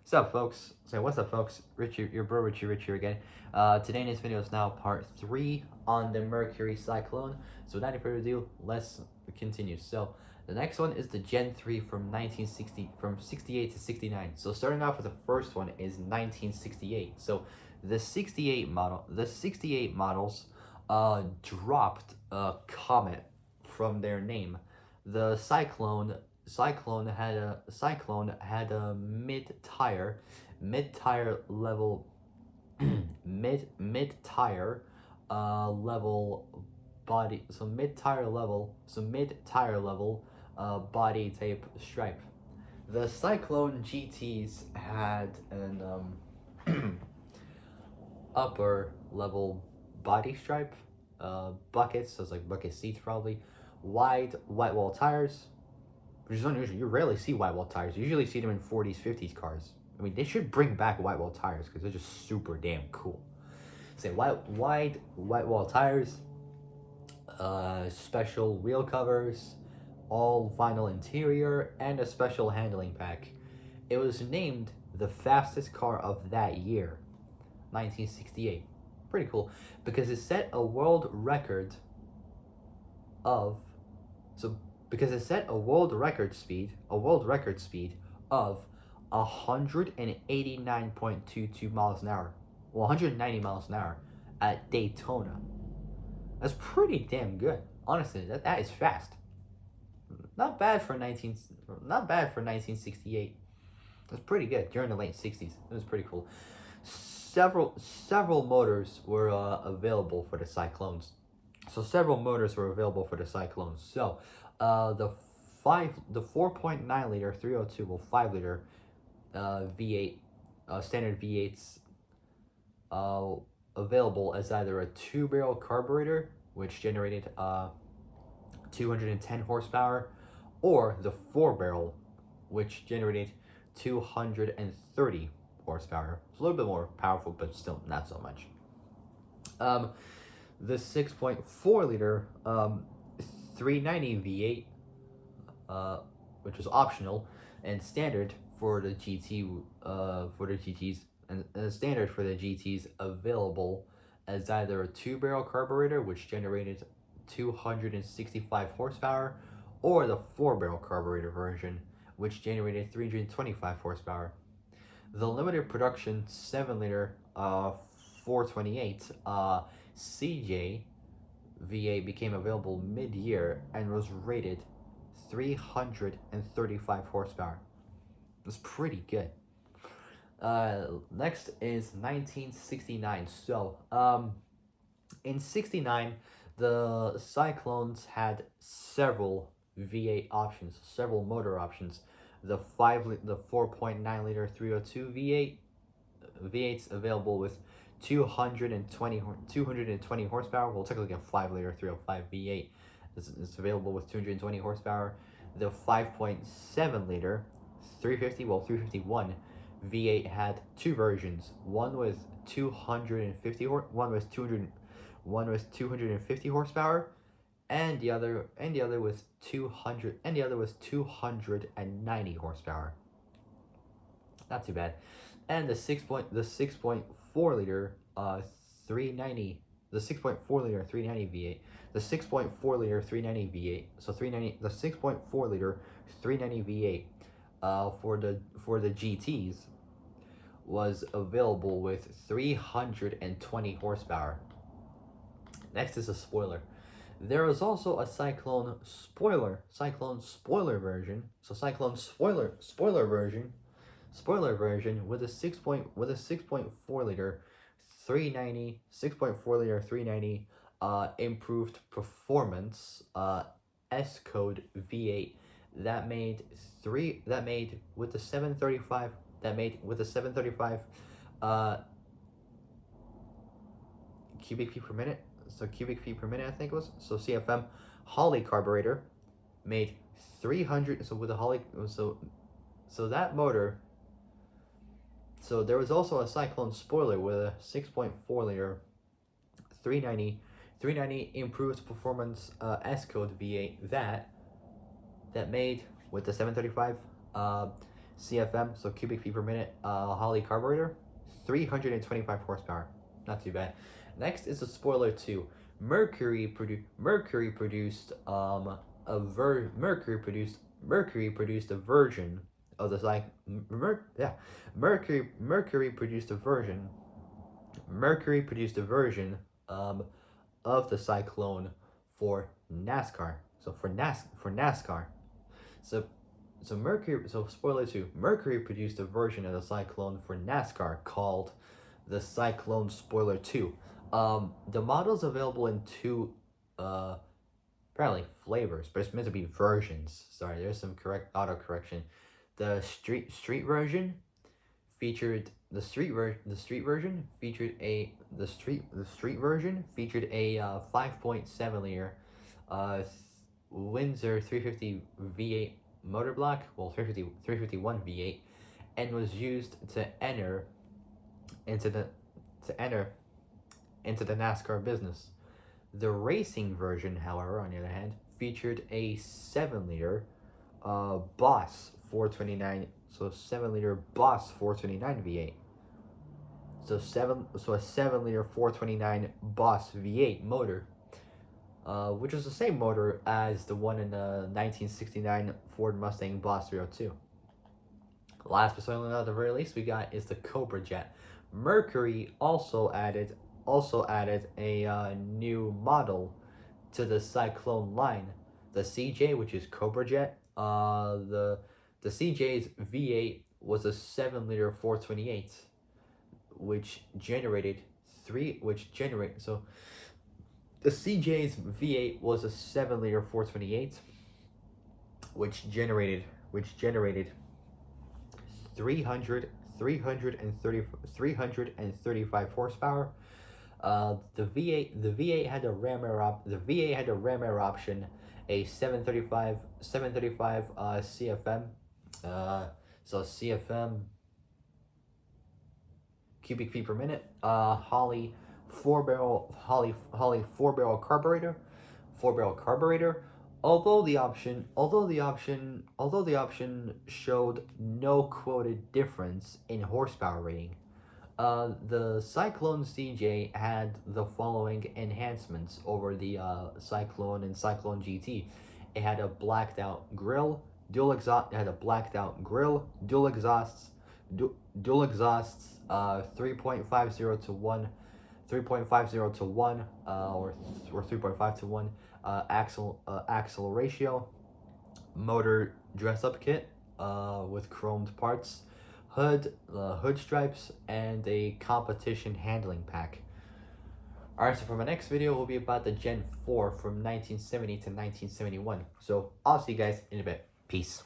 What's up, folks? What's up, folks? Richie, your bro Richie here again. Today in this video is now part 3 on the Mercury Cyclone. So without any further ado, let's continue. So the next one is the Gen 3 from 1960, from 68 to 69. So starting off with the first one is 1968. So the 68 models dropped a comet from their name. The Cyclone had a mid tire level mid tire level body mid tire level body tape stripe. The Cyclone GTs had an upper level body stripe, buckets, so it's like bucket seats probably, wide white wall tires, which is unusual. You rarely see white wall tires. You usually see them in 40s, 50s cars. I mean, they should bring back white wall tires because they're just super damn cool. Say wide white wall tires, special wheel covers, all vinyl interior, and a special handling pack. It was named the fastest car of that year, 1968. Pretty cool because it set a world record of so because it set a world record speed of 189.22 miles an hour. Well, 190 miles an hour at Daytona. That's pretty damn good. Honestly, that is fast. Not bad for 1968. That's pretty good during the late 60s. It was pretty cool. Several motors were available for the Cyclones. So several motors were available for the Cyclones. So the 4.9 liter 302, well 5 liter V8 standard V8s available as either a 2-barrel carburetor, which generated 210 horsepower, or the 4-barrel, which generated 230 horsepower. It's a little bit more powerful, but still not so much. The 6.4 liter 390 V8, which was optional and standard for the GTs, and standard for the GTs available as either a 2-barrel carburetor, which generated 265 horsepower, or the 4-barrel carburetor version, which generated 325 horsepower. The limited production 7-liter 428 CJ V8 became available mid-year and was rated 335 horsepower. That's pretty good. Next is 1969. So, in 69, the Cyclones had several V8 options, several motor options. The 4.9 liter 302 V8s available with 220 horsepower. Well, technically a 5 liter 305 V8 is available with 220 horsepower. The 5.7 liter 351 V8 had two versions. One with 250 one was 250 horsepower, and the other was 290 horsepower. Not too bad. And the 6.4 liter 390 the 6.4 liter 390 V8 the 6.4 liter 390 V8 so 390 the 6.4 liter 390 V8 for the GTs was available with 320 horsepower. Next is a spoiler. There is also a Cyclone spoiler version. So Cyclone spoiler version with a 6.4 liter 390 improved performance S code V8 that made with the 735 cubic feet per minute. So cubic feet per minute, I think it was. So CFM Holley carburetor made 300. So with a Holley, so that motor. So there was also a Cyclone spoiler with a 6.4 liter 390 improved performance S code V8 that made with the 735 CFM, so cubic feet per minute, Holley carburetor, 325 horsepower. Not too bad. Next is the spoiler 2. Mercury produced a version of the Mercury produced a version of the Cyclone for NASCAR. So for NASCAR. So spoiler 2, Mercury produced a version of the Cyclone for NASCAR called the Cyclone Spoiler 2. The model's available in two apparently flavors, but it's meant to be versions. Sorry, there's some correct auto correction. The street version featured the street version featured a 5.7 liter Windsor 350 V8 motor block, well 351 V8, and was used to enter into the NASCAR business. The racing version, however, on the other hand, featured a 7-liter Boss 429, so 7-liter Boss 429 V8. So a 7-liter 429 Boss V8 motor, which was the same motor as the one in the 1969 Ford Mustang Boss 302. Last but certainly not the very least, we got is the Cobra Jet. Mercury also added a new model to the Cyclone line, the CJ, which is Cobra Jet. The CJ's V8 was a 7-liter 428, the CJ's V8 was a 7-liter 428, which generated 335 horsepower. The V8 had a ram air option, a 735 CFM. So CFM cubic feet per minute. Holley 4-barrel carburetor. Although the option showed no quoted difference in horsepower rating, the Cyclone CJ had the following enhancements over the Cyclone and Cyclone GT. It had a blacked out grille, dual exhaust. It had a blacked out grille, dual exhausts, 3.50 to 1, 3.50 to 1, or 3.5 to 1 axle ratio, motor dress up kit with chromed parts, hood stripes, and a competition handling pack. Alright, so for my next video will be about the Gen 4 from 1970 to 1971. So I'll see you guys in a bit. Peace.